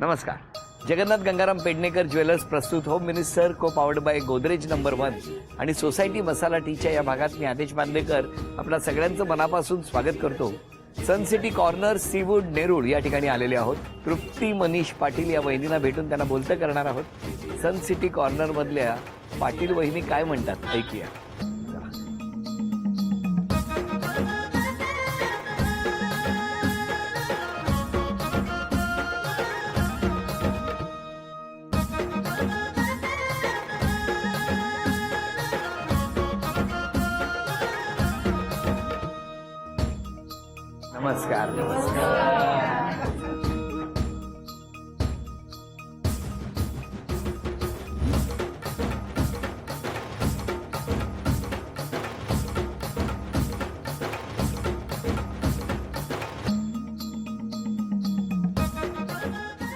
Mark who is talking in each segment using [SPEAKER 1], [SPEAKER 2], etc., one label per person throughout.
[SPEAKER 1] नमस्कार. जगन्नाथ गंगाराम पेडणेकर ज्वेलर्स प्रस्तुत home minister को पावर्ड बाय गोदरेज नंबर 1 आणि सोसायटी मसाला टीच्या या भागात मी आदेश बांदेकर आपल्या सगळ्यांचं मनापासून स्वागत करतो. सन सिटी कॉर्नर सीवूड नेरूळ या ठिकाणी आलेले आहोत. तृप्ती मनीष पाटील या वहिनींना भेटून त्यांना बोलतं करणार आहोत. सन सिटी कॉर्नर मधल्या पाटील वहिनी काय म्हणतात ऐकूया. नमस्कार.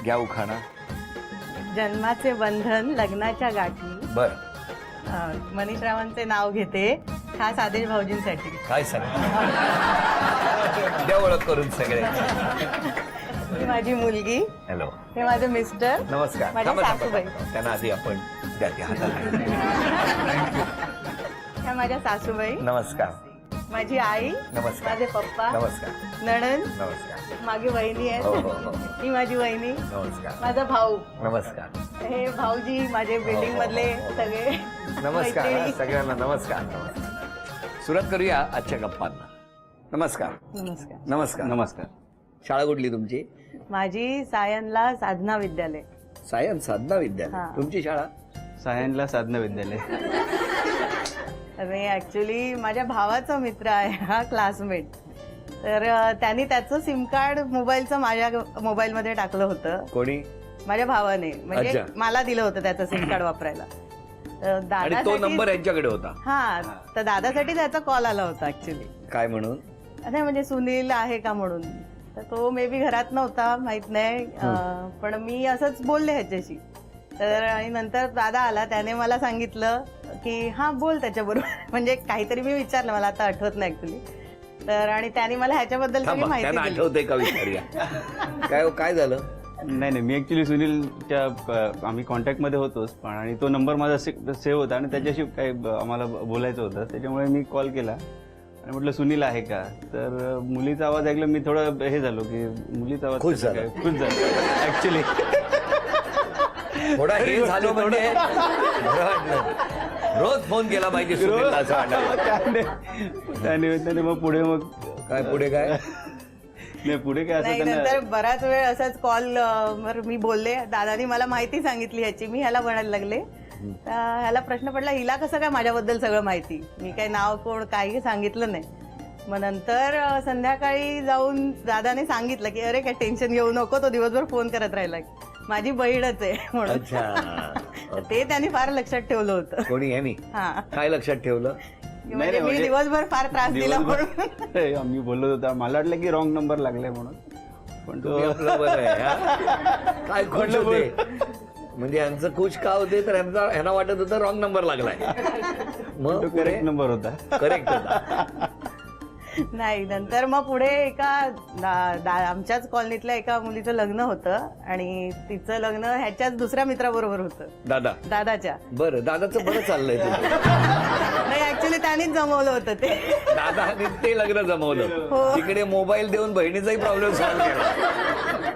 [SPEAKER 1] घ्या उखाणा.
[SPEAKER 2] जन्माचे बंधन लग्नाच्या गाठी.
[SPEAKER 1] बर.
[SPEAKER 2] मनीष रावांचे नाव घेते खास आदेश भाऊजींसाठी.
[SPEAKER 1] काय सांग द्या ओळख करून सगळे.
[SPEAKER 2] ही माझी मुलगी.
[SPEAKER 1] हॅलो.
[SPEAKER 2] हे माझे मिस्टर.
[SPEAKER 1] नमस्कार.
[SPEAKER 2] माझ्या
[SPEAKER 1] थांबा, थांबा,
[SPEAKER 2] सासूबाई.
[SPEAKER 1] थांबा. त्यांना आधी आपण द्या ते हाताला.
[SPEAKER 2] ह्या माझ्या सासूबाई.
[SPEAKER 1] नमस्कार.
[SPEAKER 2] माझी आई.
[SPEAKER 1] नमस्कार.
[SPEAKER 2] माझे पप्पा.
[SPEAKER 1] नमस्कार.
[SPEAKER 2] नणंद.
[SPEAKER 1] नमस्कार.
[SPEAKER 2] मागे वहिनी
[SPEAKER 1] हो, हो,
[SPEAKER 2] आहे.
[SPEAKER 1] हो.
[SPEAKER 2] ही माझी वहिनी.
[SPEAKER 1] नमस्कार.
[SPEAKER 2] माझा भाऊ.
[SPEAKER 1] नमस्कार.
[SPEAKER 2] हे भाऊजी माझे बिल्डिंग मधले सगळे
[SPEAKER 1] नमस्कार.
[SPEAKER 2] मैत्रिणी.
[SPEAKER 1] सगळ्यांना नमस्कार. नमस्कार. सुरुवात करूया आजच्या गप्पांना. नमस्कार.
[SPEAKER 2] नमस्कार.
[SPEAKER 1] नमस्कार.
[SPEAKER 3] नमस्कार.
[SPEAKER 1] शाळा कुठली तुमची?
[SPEAKER 2] माझी सायनला साधना विद्यालय.
[SPEAKER 1] सायन साधना विद्यालय.
[SPEAKER 2] हा.
[SPEAKER 1] तुमची शाळा?
[SPEAKER 3] सायनला साधना विद्यालय.
[SPEAKER 2] मी ऍक्च्युली माझ्या भावाचा मित्र आहे हा क्लासमेट. तर त्यांनी त्याचं सिम कार्ड मोबाईलचं माझ्या मोबाईलमध्ये टाकलं होतं.
[SPEAKER 1] कोणी?
[SPEAKER 2] माझ्या भावाने. म्हणजे
[SPEAKER 1] अच्छा.
[SPEAKER 2] मला दिलं होतं त्याचं सिम कार्ड वापरायला. तर
[SPEAKER 1] आणि तो
[SPEAKER 2] दादासाठी.
[SPEAKER 1] नंबर यांच्याकडे होता.
[SPEAKER 2] हा. तर दादासाठी त्याचा कॉल आला होता ऍक्च्युली.
[SPEAKER 1] काय म्हणून?
[SPEAKER 2] नाही म्हणजे सुनील आहे का म्हणून. तर तो मे बी घरात नव्हता माहित नाही. पण मी असंच बोलले ह्याच्याशी. तर आणि नंतर दादा आला त्याने मला सांगितलं की हा बोल त्याच्याबरोबर. म्हणजे काहीतरी मी विचारलं मला आता आठवत नाही ऍक्च्युली. तर आणि त्याने मला ह्याच्याबद्दल सगळी
[SPEAKER 1] थांबा,
[SPEAKER 2] माहिती
[SPEAKER 1] त्यांना
[SPEAKER 2] दिली.
[SPEAKER 1] आठवतंय का विचारूया. काय झालं?
[SPEAKER 3] नाही मी ऍक्च्युली सुनीलच्या आम्ही कॉन्टॅक्टमध्ये होतोच पण आणि तो नंबर माझा सेव्ह होता आणि त्याच्याशी काही आम्हाला बोलायचं होतं. त्याच्यामुळे मी कॉल केला आणि म्हटलं सुनील आहे का. तर मुलीचा आवाज ऐकला मी थोडं हे झालो की मुलीचा आवाज
[SPEAKER 1] खुश
[SPEAKER 3] कसा
[SPEAKER 1] झाला.
[SPEAKER 3] काय? खुश झालो ऍक्च्युली.
[SPEAKER 1] थोडा हे झालं म्हणजे बरं वाटलं. रोज फोन केला पाहिजे सुनीलला असं वाटलं.
[SPEAKER 3] त्याने मग पुढे मग
[SPEAKER 1] काय पुढे काय?
[SPEAKER 3] नाही पुढे काय असं
[SPEAKER 2] नाही
[SPEAKER 3] त्यांना
[SPEAKER 2] नंतर बराच वेळ असंच कॉल वर मी बोलले. दादानी मला माहिती सांगितली ह्याची. मी ह्याला म्हणायला लागले. तर ह्याला प्रश्न पडला हिला कसं काय माझ्याबद्दल सगळं माहिती. मी काही नाव कोण काही सांगितलं नाही. मग नंतर संध्याकाळी जाऊन दादाने सांगितलं की अरे काय टेन्शन घेऊ नको तो दिवसभर फोन करत राहिला माझी बहीणच आहे म्हणून.
[SPEAKER 1] अच्छा.
[SPEAKER 2] ते त्यांनी फार लक्षात ठेवलं होतं.
[SPEAKER 1] कोणी यांनी?
[SPEAKER 2] हा.
[SPEAKER 1] काय लक्षात ठेवलं?
[SPEAKER 2] म्हणजे मी दिवसभर फार त्रास दिला म्हणून.
[SPEAKER 3] आम्ही बोलत होता मला वाटलं की रॉंग नंबर लागलाय म्हणून. पण तो
[SPEAKER 1] तुम्ही आपलं बरं आहे. हा? काय खुश होते म्हणजे यांचं खुश का होते तर ह्यांना वाटत होतं रॉंग नंबर लागलाय. मग
[SPEAKER 3] करेक्ट नंबर होता.
[SPEAKER 1] करेक्ट होता.
[SPEAKER 2] नाही नंतर मग पुढे एका आमच्याच कॉलनीतल्या एका मुलीचं लग्न होतं आणि तिचं लग्न ह्याच्याच दुसऱ्या मित्राबरोबर होतं. दादाच्या.
[SPEAKER 1] बरं. दादाचं बरं चाललंय तुझं.
[SPEAKER 2] नाही ऍक्च्युली त्यांनीच जमवलं होतं ते.
[SPEAKER 1] दादाने ते लग्न जमवलं.
[SPEAKER 2] हो.
[SPEAKER 1] तिकडे मोबाईल देऊन बहिणीचाही प्रॉब्लेम सॉल्व्ह केला.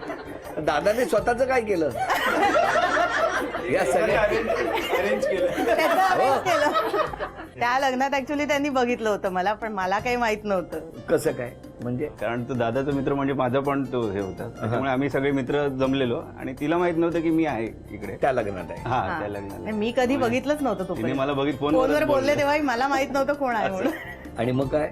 [SPEAKER 1] दादाने स्वतःच काय केलं? या सगळ्या
[SPEAKER 3] अरेंज केलं.
[SPEAKER 2] त्याचं arrange केलं. त्या लग्नात ऍक्च्युली त्यांनी बघितलं होतं मला पण मला काही माहित नव्हतं.
[SPEAKER 1] कसं काय म्हणजे?
[SPEAKER 3] कारण तो दादाचा मित्र म्हणजे माझा पण तो हे होता. त्यामुळे आम्ही सगळे मित्र जमलेलो आणि तिला माहित नव्हतं की मी आहे इकडे
[SPEAKER 1] त्या लग्नात आहे.
[SPEAKER 3] हा
[SPEAKER 2] हा.
[SPEAKER 3] त्या लग्नाला.
[SPEAKER 2] मी कधी बघितलंच नव्हतं तो.
[SPEAKER 3] तिने मला बघित
[SPEAKER 2] फोनवर बोलले तेव्हाही मला माहित नव्हतं कोण आहे म्हणून.
[SPEAKER 1] आणि मग काय?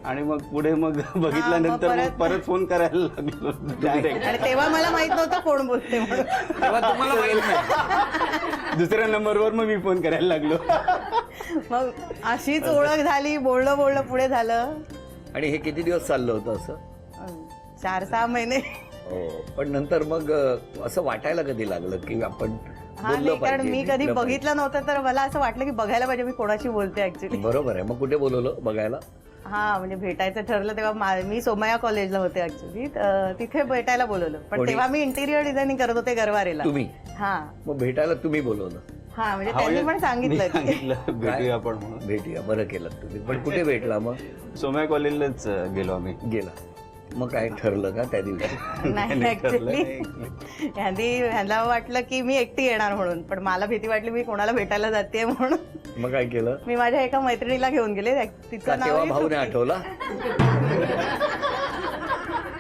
[SPEAKER 3] आणि मग पुढे मग बघितल्यानंतर मग परत फोन करायला लागलो डायरेक्ट.
[SPEAKER 2] आणि तेव्हा मला माहित नव्हतं कोण बोलते म्हणून.
[SPEAKER 1] तेव्हा तुम्हाला माहित नाही.
[SPEAKER 3] दुसऱ्या नंबरवर मग मी फोन करायला लागलो.
[SPEAKER 2] मग अशीच ओळख झाली. बोलणं पुढे झालं.
[SPEAKER 1] आणि हे किती दिवस चाललं होतं असं?
[SPEAKER 2] 4-6 महिने.
[SPEAKER 1] हो. पण नंतर मग असं वाटायला कधी लागलं की आपण
[SPEAKER 2] हा नाही कारण मी कधी बघितलं नव्हतं तर मला असं वाटलं की बघायला पाहिजे मी कोणाशी बोलते ऍक्च्युली.
[SPEAKER 1] बरोबर आहे. मग कुठे बोलवलं बघायला?
[SPEAKER 2] हा म्हणजे भेटायचं ठरलं तेव्हा मी सोमया कॉलेजला होते ऍक्च्युली, तिथे भेटायला बोलवलं. पण
[SPEAKER 1] कोणी?
[SPEAKER 2] तेव्हा मी इंटिरियर डिझायनिंग करत होते गरवारेला.
[SPEAKER 1] तुम्ही
[SPEAKER 2] हा
[SPEAKER 1] मग भेटायला तुम्ही बोलवलं?
[SPEAKER 2] हा म्हणजे
[SPEAKER 3] हा,
[SPEAKER 2] त्यांनी
[SPEAKER 3] म्हणजे
[SPEAKER 2] पण सांगितलं
[SPEAKER 3] मी
[SPEAKER 2] की
[SPEAKER 3] सांगितलं भेटूया आपण म्हणून.
[SPEAKER 1] भेटूया, बरं केलं तुम्ही. पण कुठे भेटला मग?
[SPEAKER 3] सोमया कॉलेजलाच गेलो आम्ही.
[SPEAKER 1] गेला. मग काय ठरलं का त्या दिवशी?
[SPEAKER 2] नाही ऍक्च्युली ह्यांना वाटलं की मी एकटी येणार म्हणून, पण मला भीती वाटली मी कोणाला भेटायला जाते म्हणून
[SPEAKER 1] मग काय केलं?
[SPEAKER 2] मी माझ्या एका मैत्रिणीला घेऊन गेले.
[SPEAKER 1] का
[SPEAKER 2] तिचं
[SPEAKER 1] तेव्हा
[SPEAKER 2] नाव
[SPEAKER 1] भाऊने आठवला?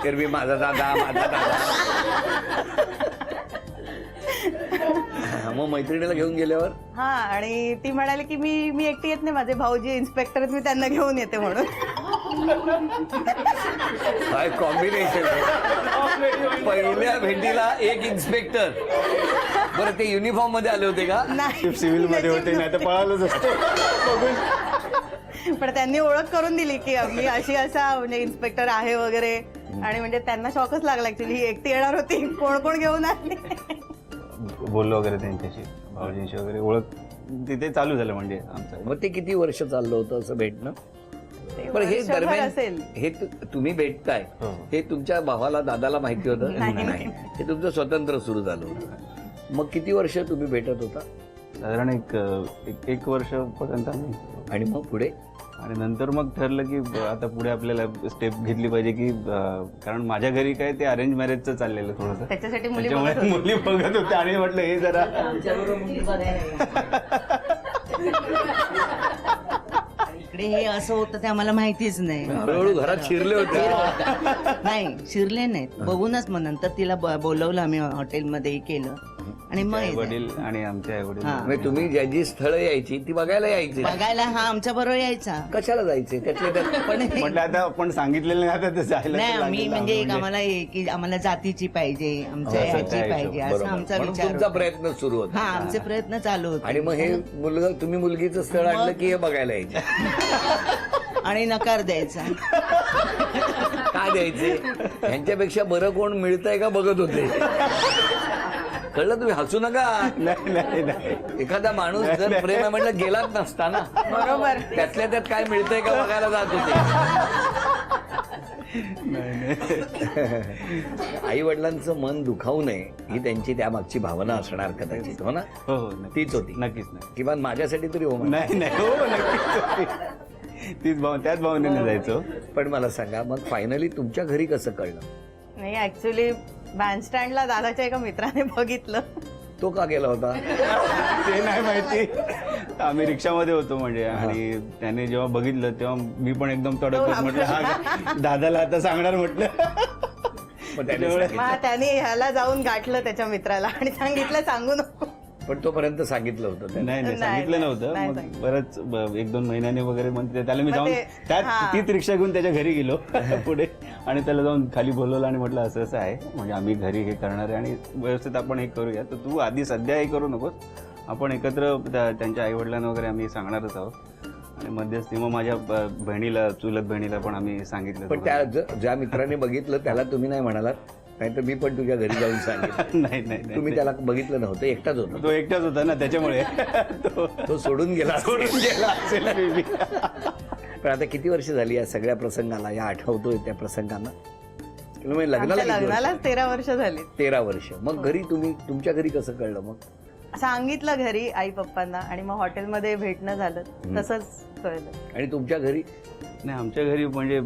[SPEAKER 1] एरवी माझा दादा, माझा दादा. मग मैत्रिणीला घेऊन गेल्यावर
[SPEAKER 2] हा, आणि ती म्हणाली की मी एकटी येत नाही, माझे भाऊजी इन्स्पेक्टर आहेत, मी त्यांना घेऊन येते म्हणून.
[SPEAKER 1] काय कॉम्बिनेशन आहे. पहिल्या भेटीला एक इन्स्पेक्टर. बरं, ते युनिफॉर्म मध्ये आले होते का?
[SPEAKER 2] नाही
[SPEAKER 3] सिव्हिल मध्ये होते, नाही तर पळालंच असतं.
[SPEAKER 2] पण त्यांनी ओळख करून दिली की मी अशी असा म्हणजे इन्स्पेक्टर आहे वगैरे, आणि म्हणजे त्यांना शॉकच लागला ऍक्च्युली, ही एकटी येणार होती, कोण कोण घेऊन आले.
[SPEAKER 3] बोललो वगैरे त्यांच्याशी, भाऊजींशी वगैरे ओळख तिथे चालू झालं म्हणजे आमचं.
[SPEAKER 1] मग ते किती वर्ष चाललं होतं असं भेटणं?
[SPEAKER 2] ते
[SPEAKER 1] पण हे
[SPEAKER 2] वर्षभर
[SPEAKER 1] दरम्यान
[SPEAKER 2] असेल.
[SPEAKER 1] हे तुम्ही भेटताय
[SPEAKER 3] हो.
[SPEAKER 1] हे तुमच्या भावाला, दादाला माहिती होतं?
[SPEAKER 2] नाही.
[SPEAKER 1] हे तुमचं स्वतंत्र सुरू झालं होतं. मग किती वर्ष तुम्ही भेटत होता?
[SPEAKER 3] साधारण एक वर्षपर्यंत आम्ही.
[SPEAKER 1] आणि मग पुढे?
[SPEAKER 3] आणि नंतर मग ठरलं की आता पुढे आपल्याला स्टेप घेतली पाहिजे की कारण माझ्या घरी काय ते अरेंज मॅरेजचं चाललेलं थोडंसं,
[SPEAKER 2] त्याच्यासाठी मुली
[SPEAKER 3] त्याच्यामुळे
[SPEAKER 2] बघत होत्या.
[SPEAKER 3] मुली बघत होते आणि म्हटलं हे जरा
[SPEAKER 4] इकडे हे असं होतं ते आम्हाला माहितीच नाही.
[SPEAKER 1] हळूहळू घरात शिरले होते.
[SPEAKER 4] नाही शिरले नाहीत, बघूनच मग नंतर तिला बोलवलं आम्ही हॉटेलमध्ये केलं आणि मग हे झालं.
[SPEAKER 3] वडील आणि आमचे आई वडील.
[SPEAKER 4] हा.
[SPEAKER 1] म्हणजे तुम्ही ज्या जी स्थळं यायची ती बघायला यायची?
[SPEAKER 4] बघायला हा आमच्या बरोबर यायचा.
[SPEAKER 1] कशाला जायचे त्यातले त्यात?
[SPEAKER 4] पण हे-
[SPEAKER 3] म्हटलं आता आपण सांगितलेलं नाही, आता ते जायला तर
[SPEAKER 4] नाही आम्ही
[SPEAKER 3] लागेल
[SPEAKER 4] म्हणजे एक
[SPEAKER 3] म्हणजे.
[SPEAKER 4] आम्हाला हे की आम्हाला जातीची पाहिजे, आमच्या
[SPEAKER 3] असं
[SPEAKER 4] ह्याची
[SPEAKER 3] त्या
[SPEAKER 4] पाहिजे,
[SPEAKER 3] हिशोब.
[SPEAKER 4] असा आमचा
[SPEAKER 1] म्हणून
[SPEAKER 4] विचार
[SPEAKER 1] तुमचा
[SPEAKER 4] होता.
[SPEAKER 1] प्रयत्न सुरू होता.
[SPEAKER 4] हा आमचे प्रयत्न चालू होते.
[SPEAKER 1] आणि मग हे मुलगा, तुम्ही मुलगीचं स्थळ आणलं की हे बघायला यायचे?
[SPEAKER 4] आणि नकार द्यायचा.
[SPEAKER 1] काय द्यायचे? ह्यांच्यापेक्षा बरं कोण मिळतंय का बघत होते? कळलं? तुम्ही हसू नका.
[SPEAKER 3] नाही
[SPEAKER 1] एखादा माणूस जर प्रेम आहे म्हटलं गेलाच नसता ना.
[SPEAKER 2] बरोबर.
[SPEAKER 1] त्यातल्या त्यात काय मिळतंय का बघायला जात होते. आई वडिलांचं मन दुखावू नये ही त्यांची त्यामागची भावना असणार कदाचित, हो ना?
[SPEAKER 3] हो हो नक्कीच.
[SPEAKER 1] तीच होती.
[SPEAKER 3] नक्कीच नाही
[SPEAKER 1] किमान माझ्यासाठी तरी हो म्हणा.
[SPEAKER 3] नाही हो नक्कीच तीच त्याच भावनेने जायचो.
[SPEAKER 1] पण मला सांगा, मग फायनली तुमच्या घरी कसं कळलं?
[SPEAKER 2] नाही ऍक्च्युली बँडस्टँडला दादाच्या एका मित्राने बघितलं.
[SPEAKER 1] तो का गेला होता?
[SPEAKER 3] ते नाही माहिती. आम्ही रिक्षामध्ये होतो म्हणजे, आणि त्याने जेव्हा बघितलं तेव्हा मी पण एकदम तडक म्हटलं हा दादाला आता सांगणार म्हटलं.
[SPEAKER 1] मग त्याने सांगितलं.
[SPEAKER 2] मग त्याने ह्याला जाऊन गाठलं त्याच्या मित्राला आणि सांगितलं सांगू नको.
[SPEAKER 1] पण तोपर्यंत सांगितलं होतं त्याने.
[SPEAKER 3] नाही
[SPEAKER 2] नाही,
[SPEAKER 3] सांगितलं
[SPEAKER 2] नाही,
[SPEAKER 3] नव्हतं.
[SPEAKER 2] नाही
[SPEAKER 3] मग
[SPEAKER 2] सांगितलं.
[SPEAKER 3] बरंच 1-2 महिन्याने वगैरे मग त्याला मी
[SPEAKER 2] मग
[SPEAKER 3] जाऊन
[SPEAKER 2] ते- हा.
[SPEAKER 3] तीच रिक्षा घेऊन त्याच्या घरी गेलो पुढे, आणि त्याला जाऊन खाली बोलवलं आणि म्हटलं असं असं आहे, म्हणजे आम्ही घरी हे करणार आहे आणि व्यवस्थित आपण हे करूया, तर तू आधी सध्या हे करू नकोस, आपण एकत्र त्यांच्या आई वडिलांना वगैरे आम्ही सांगणारच आहोत. आणि मध्यस्थी मग माझ्या बहिणीला, चुलत बहिणीला पण आम्ही सांगितलं.
[SPEAKER 1] पण त्या ज्या मित्राने बघितलं त्याला तुम्ही नाही म्हणालात? नाही तर मी पण तुझ्या घरी जाऊन सांगितलं.
[SPEAKER 3] नाही
[SPEAKER 1] तुम्ही त्याला बघितलं नव्हतं, एकटाच होता
[SPEAKER 3] तो एकटाच होता ना, त्याच्यामुळे
[SPEAKER 1] तो सोडून गेला.
[SPEAKER 3] गेला असेल maybe.
[SPEAKER 1] पण आता किती वर्ष झाली या सगळ्या प्रसंगाला, या आठवतोय त्या प्रसंगांना? म्हणजे लग्नाला
[SPEAKER 2] आमच्या
[SPEAKER 1] किती वर्ष?
[SPEAKER 2] लग्नाला 13 वर्ष झाली.
[SPEAKER 1] 13 वर्ष. मग घरी तुमच्या घरी कसं कळलं मग?
[SPEAKER 2] सांगितलं घरी आई पप्पांना, आणि मग हॉटेलमध्ये भेटणं झालं, तसंच कळलं.
[SPEAKER 1] आणि तुमच्या घरी?
[SPEAKER 3] नाही आमच्या घरी म्हणजे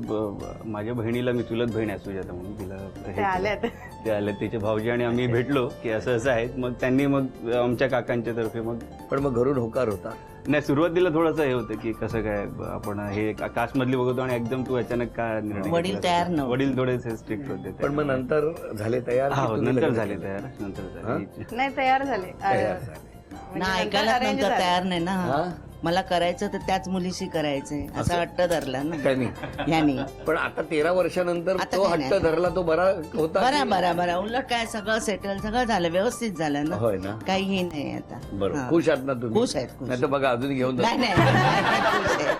[SPEAKER 3] माझ्या बहिणीला, मी चुलत बहीण आहे सुजाता म्हणून, तिला
[SPEAKER 2] ते आल्यात.
[SPEAKER 3] ते आले तिचे भाऊजी आणि आम्ही भेटलो की असं असं आहे. मग त्यांनी मग आमच्या काकांच्या तर्फे मग,
[SPEAKER 1] पण मग घरून होकार होता?
[SPEAKER 3] नाही सुरुवातीला थोडंसं हे होतं की कसं काय आपण हे कास्ट मधली बघतो आणि एकदम तू अचानक का निर्णय
[SPEAKER 4] वडील
[SPEAKER 3] घेतलास?
[SPEAKER 4] तयार नव्हते.
[SPEAKER 3] वडील थोडेसे स्ट्रिक्ट होते.
[SPEAKER 1] पण मग नंतर झाले तयार?
[SPEAKER 3] हा
[SPEAKER 1] की
[SPEAKER 3] हो,
[SPEAKER 1] तुम्ही
[SPEAKER 3] नंतर
[SPEAKER 1] लग्न
[SPEAKER 3] झाले
[SPEAKER 1] केलं?
[SPEAKER 3] तयार, नंतर झाले.
[SPEAKER 2] नाही तयार झाले.
[SPEAKER 1] तयार झाले.
[SPEAKER 2] म्हणजे
[SPEAKER 4] ना
[SPEAKER 2] नंतर
[SPEAKER 4] ऐकायला
[SPEAKER 2] arrange
[SPEAKER 4] नंतर
[SPEAKER 2] झालं.
[SPEAKER 4] तयार नाही ना.
[SPEAKER 1] हा?
[SPEAKER 4] मला करायचं तर त्याच मुलीशी करायचंय असा हट्ट धरला ना
[SPEAKER 1] त्यांनी.
[SPEAKER 4] ह्यानी.
[SPEAKER 1] पण आता 13 वर्षानंतर
[SPEAKER 4] आता
[SPEAKER 1] तो
[SPEAKER 4] काय
[SPEAKER 1] हट्ट
[SPEAKER 4] नाही.
[SPEAKER 1] धरला, तो बरा होता
[SPEAKER 4] बरा
[SPEAKER 1] की-
[SPEAKER 4] बरा बरा उलट काय सगळं सेटल, सगळं झालं, व्यवस्थित झालं ना.
[SPEAKER 1] होय ना?
[SPEAKER 4] काही हे नाही आता.
[SPEAKER 1] बरोबर.
[SPEAKER 4] हा.
[SPEAKER 1] खुश आहात ना तुम्ही?
[SPEAKER 4] खुश आहेत, खुश.
[SPEAKER 1] नाही तर बघा अजून घेऊन जा.
[SPEAKER 4] नाही नाही खुश आहे.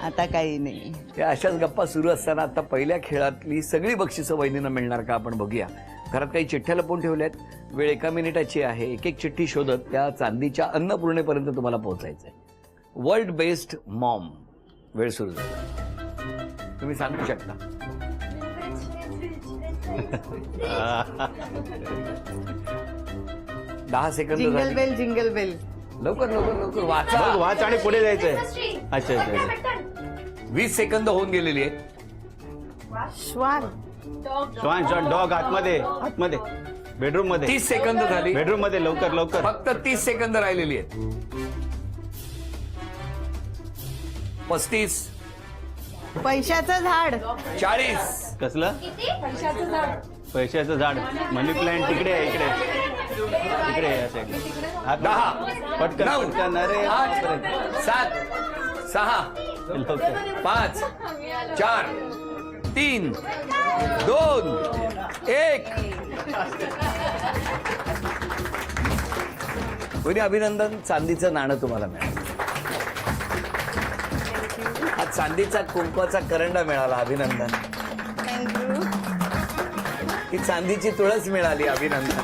[SPEAKER 4] आता काही नाही.
[SPEAKER 1] या अशाच गप्पा सुरू असताना आता पहिल्या खेळातली सगळी बक्षिसं वहिनींना मिळणार का आपण बघूया. घरात काही चिठ्ठ्या लपवून ठेवल्यात. वेळ 1 मिनिटाची आहे. एक एक चिठ्ठी शोधत त्या चांदीच्या अन्नपूर्णेपर्यंत तुम्हाला पोहोचायचंय. वर्ल्ड बेस्ट मॉम, वेळ सुरू झाला. तुम्ही सांगू शकता. दहा सेकंद
[SPEAKER 2] जिंगल
[SPEAKER 1] झाली.
[SPEAKER 2] Bell jingle bell.
[SPEAKER 1] लवकर लवकर लवकर वाचा.
[SPEAKER 3] बघ, वाच आणि पुढे जायचंय. अच्छा अच्छा.
[SPEAKER 1] 20 सेकंद होऊन गेलेली आहे.
[SPEAKER 2] श्वान.
[SPEAKER 3] श्वान श्वान डॉग आतमध्ये आतमध्ये बेडरूम मध्ये
[SPEAKER 1] 30 सेकंद झाली.
[SPEAKER 3] बेडरूम मध्ये लवकर लवकर.
[SPEAKER 1] फक्त 30 सेकंद राहिलेली आहेत. 35,
[SPEAKER 2] पैशाचं झाड.
[SPEAKER 1] 40,
[SPEAKER 3] कसलं पैशाचं झाड. मनी प्लांट तिकडे आहे इकडे तिकडे आहे या साईडला.
[SPEAKER 1] 10,
[SPEAKER 3] पटकन
[SPEAKER 1] 9,
[SPEAKER 3] पटकन. अरे
[SPEAKER 1] 8, 7, 6,
[SPEAKER 3] लवकर.
[SPEAKER 1] 5, 4, 3, 2, 1. कोणी अभिनंदन. चांदीचं नाणं तुम्हाला मिळालं. हा चांदीचा कुंकवाचा करंडा मिळाला. अभिनंदन.
[SPEAKER 2] थँक्यू.
[SPEAKER 1] ही चांदीची तुळस मिळाली. अभिनंदन.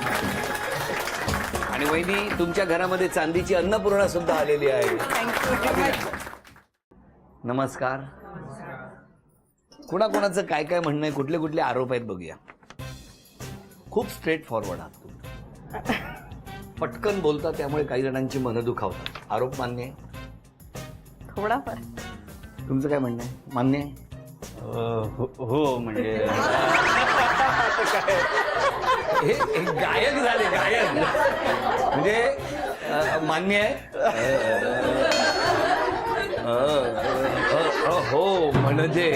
[SPEAKER 1] आणि वहिनी तुमच्या घरामध्ये चांदीची अन्नपूर्णा सुद्धा आलेली आहे.
[SPEAKER 2] थँक्यू.
[SPEAKER 1] नमस्कार. कुणाकुणाचं काय काय म्हणणं आहे, कुठले कुठले आरोप आहेत बघूया. खूप स्ट्रेट फॉरवर्ड आहात तुम्ही. पटकन बोलता, त्यामुळे काही जणांची मनं दुखावतात. आरोप मान्य आहे.
[SPEAKER 2] थोडाफार.
[SPEAKER 1] तुमचं काय म्हणणं आहे? मान्य आहे.
[SPEAKER 3] हो म्हणजे
[SPEAKER 1] हे गायक झाले. गायक म्हणजे मान्य आहे. हो म्हणजे.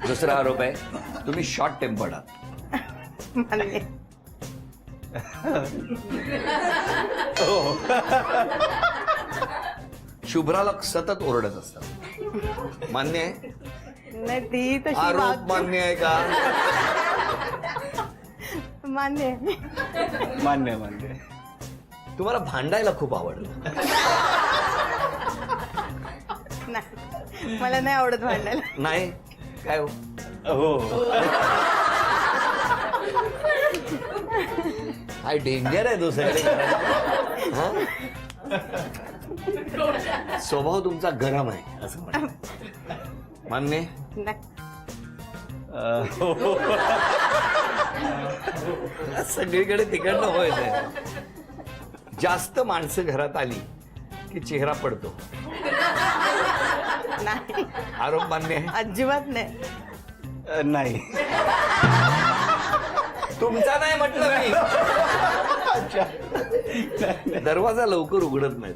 [SPEAKER 1] दुसरा आरोप आहे, तुम्ही शॉर्ट टेम्पर्ड आहात.
[SPEAKER 2] मान्य.
[SPEAKER 1] शुभ्राला सतत ओरडत असतात. मान्य आहे.
[SPEAKER 2] नाही ती तशी
[SPEAKER 1] आरोप
[SPEAKER 2] वागते.
[SPEAKER 1] मान्य आहे का?
[SPEAKER 2] मान्य.
[SPEAKER 3] मान्य मान्य.
[SPEAKER 1] तुम्हाला भांडायला खूप आवडतं.
[SPEAKER 2] नाही मला नाही आवडत भांडायला.
[SPEAKER 1] नाही काय हो?
[SPEAKER 3] हो
[SPEAKER 1] काय डेंजर आहे दुसऱ्याकडे करायला. हा? स्वभाव तुमचा गरम आहे असं म्हणा. मान्य.
[SPEAKER 2] नाही.
[SPEAKER 1] सगळीकडे तिकडनं होय. जास्त माणसं घरात आली की चेहरा पडतो.
[SPEAKER 2] नाही
[SPEAKER 1] आरोप मान्य आहे.
[SPEAKER 2] अजिबात नाही.
[SPEAKER 3] नाही.
[SPEAKER 1] तुमचा नाही म्हटलं मी. दरवाजा लवकर उघडत नाही.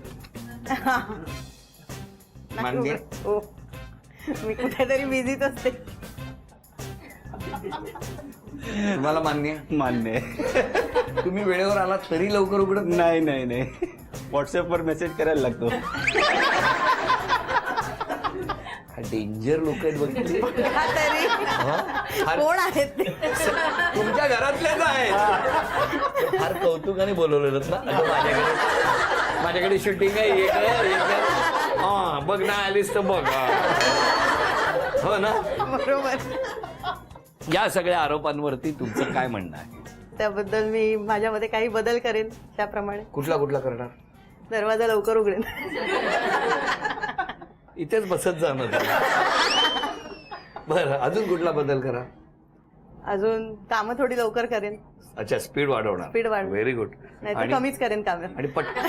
[SPEAKER 1] मान्य.
[SPEAKER 2] हो मी कुठेतरी बिझीच असते.
[SPEAKER 1] तुम्हाला मान्य.
[SPEAKER 3] मान्य.
[SPEAKER 1] तुम्ही वेळेवर आलात तरी लवकर उघडत
[SPEAKER 3] नाही नाही नाही. व्हॉट्सअपवर मेसेज करायला लागतो.
[SPEAKER 1] डेंजर लोक आहेत बघितली.
[SPEAKER 2] का तरी कोण आहेत ते?
[SPEAKER 1] तुमच्या घरातल्याच आहेत. फार कौतुकाने बोलवलेलं ना. अगं माझ्याकडे शूटिंग आहे. एक आहे. हा बघ ना आलीस तर बघ. हो ना.
[SPEAKER 2] बरोबर.
[SPEAKER 1] या सगळ्या आरोपांवरती तुमचं काय म्हणणं आहे?
[SPEAKER 2] त्याबद्दल मी माझ्यामध्ये काही बदल करेन. त्याप्रमाणे
[SPEAKER 1] कुठला कुठला करणार?
[SPEAKER 2] दरवाजा लवकर उघडेन.
[SPEAKER 1] इथेच बसत जाणं. बरं अजून कुठला बदल करा?
[SPEAKER 2] अजून कामं थोडी लवकर करेन.
[SPEAKER 1] अच्छा स्पीड वाढवणार.
[SPEAKER 2] स्पीड वाढ.
[SPEAKER 1] Very good.
[SPEAKER 2] नाही तर कमीच करेन कामं.
[SPEAKER 1] आणि पटकन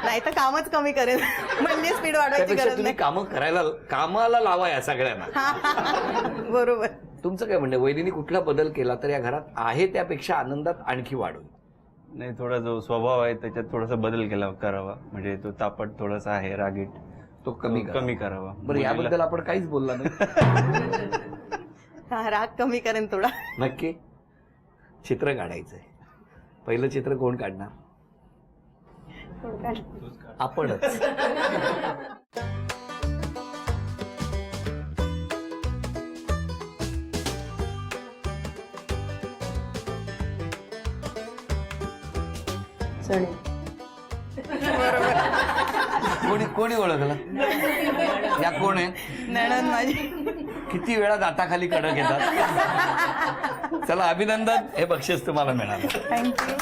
[SPEAKER 2] नाही तर कामच कमी करेन. म्हणजे स्पीड वाढवायची
[SPEAKER 1] त्यापेक्षा
[SPEAKER 2] गरज
[SPEAKER 1] तुम्ही
[SPEAKER 2] नाही.
[SPEAKER 1] कामाला लावा या सगळ्यांना.
[SPEAKER 2] बरोबर.
[SPEAKER 1] तुमचं काय म्हणणं? वहिनीने कुठला बदल केला तर या घरात आहे त्यापेक्षा आनंदात आणखी वाढून?
[SPEAKER 3] नाही थोडा जो स्वभाव आहे त्याच्यात थोडासा बदल करावा. म्हणजे तो तापट थोडासा आहे, रागीट,
[SPEAKER 1] तो कमी
[SPEAKER 3] कमी करावा.
[SPEAKER 1] बरं याबद्दल आपण काहीच बोलला नाही.
[SPEAKER 2] हा राग कमी करेन थोडा.
[SPEAKER 1] नक्की. चित्र काढायचंय. पहिलं चित्र कोण काढणार? आपणच. कोणी ओळखलं? या कोण आहे?
[SPEAKER 2] नणंद माझी.
[SPEAKER 1] किती वेळा दाताखाली कडक येतात. चला अभिनंदन. हे बक्षीस तुम्हाला मिळालं.
[SPEAKER 2] थँक्यू.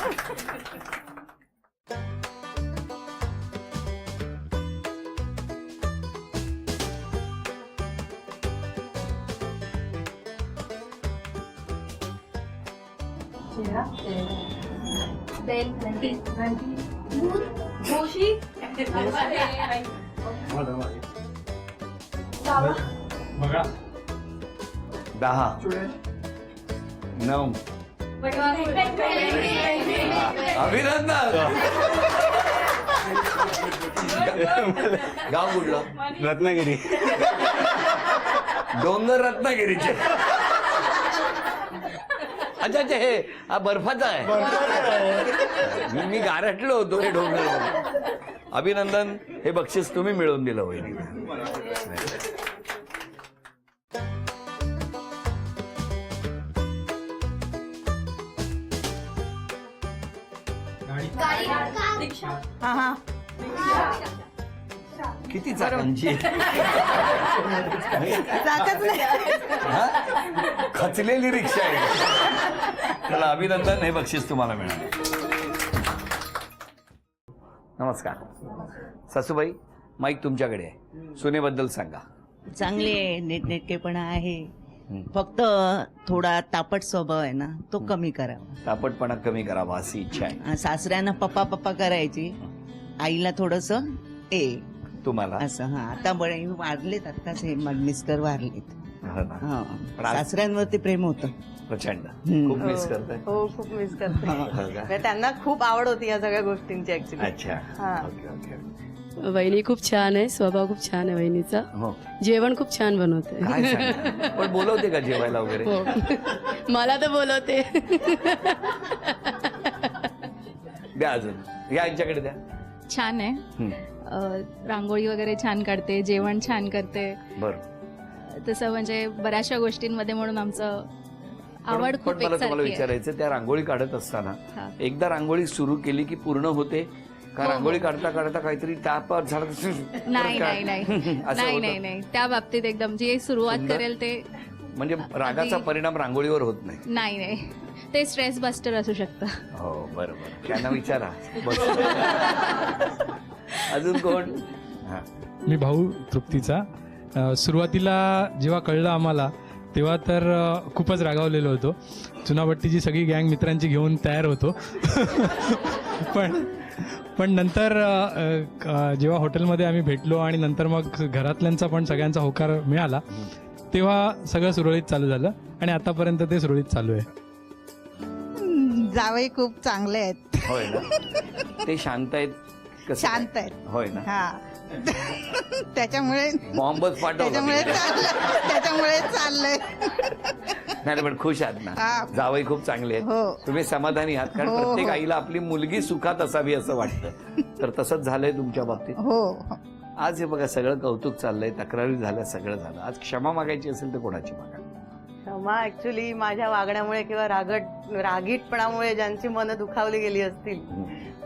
[SPEAKER 1] दहा 9 अभिनंदन. गाव कुठलं?
[SPEAKER 3] रत्नागिरी.
[SPEAKER 1] डोंगर रत्नागिरीचे. अच्छा अच्छा, हे हा बर्फाचा आहे. मी गारटलो होतो हे डोंगर. अभिनंदन. हे बक्षीस तुम्ही मिळवून दिलं वहिनी.
[SPEAKER 2] हा हा
[SPEAKER 1] किती चाकांची?
[SPEAKER 2] चाकच नाही.
[SPEAKER 1] हा? खचलेली रिक्षा आहे. चला अभिनंदन. हे बक्षीस तुम्हाला मिळालं. नमस्कार सासूबाई, माईक तुमच्याकडे आहे. सुनेबद्दल सांगा.
[SPEAKER 4] चांगली आहे, नीटनेटकेपणा आहे. फक्त थोडा तापट स्वभाव आहे ना, तो कमी करावा.
[SPEAKER 1] तापटपणा कमी करावा अशी इच्छा आहे
[SPEAKER 4] सासऱ्यांना पप्पा पप्पा करायची, आईला थोडस
[SPEAKER 1] तुम्हाला.
[SPEAKER 4] असं. हा, आता बळे वारलेत, आत्ताच हे मिस्टर वारलेत.
[SPEAKER 1] हो ना.
[SPEAKER 4] हा,
[SPEAKER 1] पण आज-
[SPEAKER 4] सासऱ्यांवरती प्रेम होतं.
[SPEAKER 1] प्रचंड.
[SPEAKER 4] हम्म.
[SPEAKER 1] खूप मिस करताय.
[SPEAKER 2] हो, खूप मिस करते.
[SPEAKER 1] हो का?
[SPEAKER 2] म्हणजे त्यांना खूप आवड होती या सगळ्या गोष्टींची ऍक्च्युली.
[SPEAKER 1] अच्छा.
[SPEAKER 2] हा.
[SPEAKER 1] Okay okay.
[SPEAKER 5] वहिनी खूप छान आहे, स्वभाव खूप छान आहे वहिनीचा.
[SPEAKER 1] हो.
[SPEAKER 5] जेवण खूप छान बनवते.
[SPEAKER 1] काय सांगता? पण बोलवते का जेवायला वगैरे?
[SPEAKER 5] हो. मला तर बोलवते.
[SPEAKER 1] द्या अजून. या यांच्याकडे द्या.
[SPEAKER 6] छान आहे.
[SPEAKER 1] हम्म.
[SPEAKER 6] रांगोळी वगैरे छान काढते, जेवण छान करते.
[SPEAKER 1] बरं.
[SPEAKER 6] तसं म्हणजे बऱ्याचशा गोष्टींमध्ये म्हणून आमचं आवड
[SPEAKER 1] पण
[SPEAKER 6] खूप
[SPEAKER 1] मला तुम्हाला
[SPEAKER 6] एकसारखी आहे.
[SPEAKER 1] विचारायचं, त्या रांगोळी काढत असताना
[SPEAKER 6] हा.
[SPEAKER 1] एकदा रांगोळी सुरू केली की पूर्ण होते का?
[SPEAKER 6] हो, हो.
[SPEAKER 1] रांगोळी काढता काढता काहीतरी ताप झालं?
[SPEAKER 6] नाही नाही नाही
[SPEAKER 1] असं
[SPEAKER 6] नाही
[SPEAKER 1] होतं?
[SPEAKER 6] नाही नाही त्या बाबतीत एकदम जे सुरुवात
[SPEAKER 1] सुंदर.
[SPEAKER 6] करेल ते
[SPEAKER 1] म्हणजे रागाचा
[SPEAKER 6] अगदी-
[SPEAKER 1] परिणाम रांगोळीवर होत नाही.
[SPEAKER 6] नाही नाही ते स्ट्रेस बस्टर असू शकतं.
[SPEAKER 1] हो बरोबर. त्यांना विचारा. बस. अजून कोण? हा.
[SPEAKER 7] मी भाऊ तृप्तीचा. सुरुवातीला जेव्हा कळलं आम्हाला तेव्हा तर खूपच रागावलेलो होतो. चुनाभट्टीची सगळी गँग मित्रांची घेऊन तयार होतो. पण नंतर जेव्हा हॉटेलमध्ये आम्ही भेटलो आणि नंतर मग घरातल्यांचा पण सगळ्यांचा होकार मिळाला, तेव्हा सगळं सुरळीत चालू झालं आणि आतापर्यंत ते सुरळीत चालू आहे.
[SPEAKER 8] जावई खूप चांगले आहेत,
[SPEAKER 1] होय ना. ते शांत आहेत. कसं काय?
[SPEAKER 8] शांत आहेत.
[SPEAKER 1] होय ना.
[SPEAKER 8] हा. त्याच्यामुळे
[SPEAKER 1] बॉम्बच
[SPEAKER 8] त्याच्यामुळे
[SPEAKER 1] पाठवला.
[SPEAKER 8] चाललंय.
[SPEAKER 1] नाही पण खुश आहात ना?
[SPEAKER 8] हा.
[SPEAKER 1] जावई खूप चांगले आहेत.
[SPEAKER 8] हो.
[SPEAKER 1] तुम्ही समाधानी आहात? कारण
[SPEAKER 8] हो,
[SPEAKER 1] प्रत्येक
[SPEAKER 8] हो.
[SPEAKER 1] आईला आपली मुलगी सुखात असावी असं वाटतं. तर तसंच झालंय तुमच्या बाबतीत.
[SPEAKER 8] हो.
[SPEAKER 1] आज हे बघा सगळं कौतुक चाललंय, तक्रारी झाल्या, सगळं झालं. आज क्षमा मागायची असेल तर कोणाची मागा?
[SPEAKER 2] क्षमा ऍक्च्युली माझ्या वागण्यामुळे किंवा रागीटपणामुळे ज्यांची मनं दुखावली गेली असतील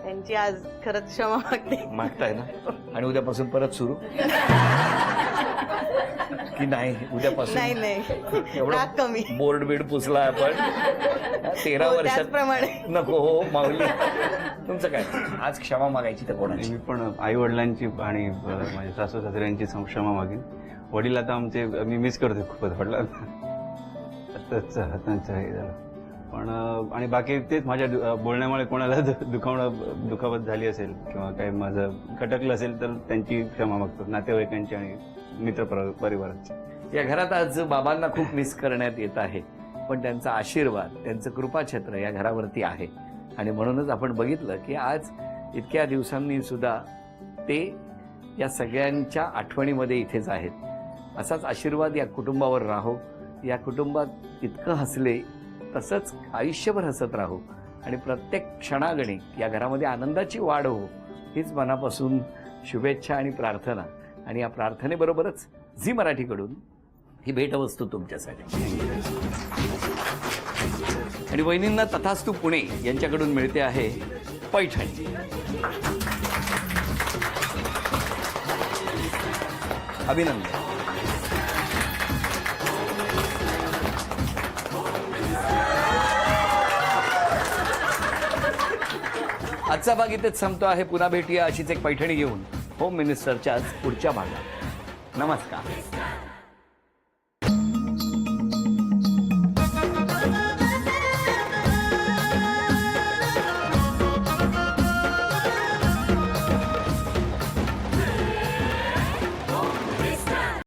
[SPEAKER 2] त्यांची आज खरंच क्षमा मागते.
[SPEAKER 1] मागताय ना? आणि उद्यापासून परत सुरू की नाही? उद्यापासून
[SPEAKER 2] नाही नाही राग कमी.
[SPEAKER 1] बोर्ड बीड पुसला आपण 13
[SPEAKER 2] हो,
[SPEAKER 1] वर्षात.
[SPEAKER 2] त्याचप्रमाणे.
[SPEAKER 1] नको हो माऊली. तुमचं काय? आज क्षमा मागायची तर कोणाची?
[SPEAKER 3] मी पण आई वडिलांची आणि माझ्या सासू सासऱ्यांची क्षमा मागेन. वडील आता आमचे मी मिस करते खूपच वडिलांना. आताच हातांचं हे झालं पण आणि बाकी तेच माझ्या बोलण्यामुळे कोणाला दुखापत झाली असेल किंवा काही माझं खटकलं असेल तर त्यांची क्षमा मागतो, नातेवाईकांची आणि मित्र परिवाराची.
[SPEAKER 1] या घरात आज बाबांना खूप मिस करण्यात येत आहे, पण त्यांचा आशीर्वाद, त्यांचं कृपाछत्र या घरावरती आहे. आणि म्हणूनच आपण बघितलं की आज इतक्या दिवसांनी सुद्धा ते या सगळ्यांच्या आठवणीमध्ये इथेच आहेत. असाच आशीर्वाद या कुटुंबावर राहो. या कुटुंबात इतकं हसले तसंच आयुष्यभर हसत राहू आणि प्रत्येक क्षणागणी या घरामध्ये आनंदाची वाढ हो, हीच मनापासून शुभेच्छा आणि प्रार्थना. आणि या प्रार्थनेबरोबरच झी मराठीकडून ही भेटवस्तू तुमच्यासाठी. आणि वहिनींना तथास्तु पुणे यांच्याकडून मिळते आहे पैठणी. अभिनंदन. आजचा भाग इथेच संपतो आहे. पुन्हा भेटूया अशीच एक पैठणी घेऊन होम मिनिस्टरच्या पुढच्या भागात. नमस्कार.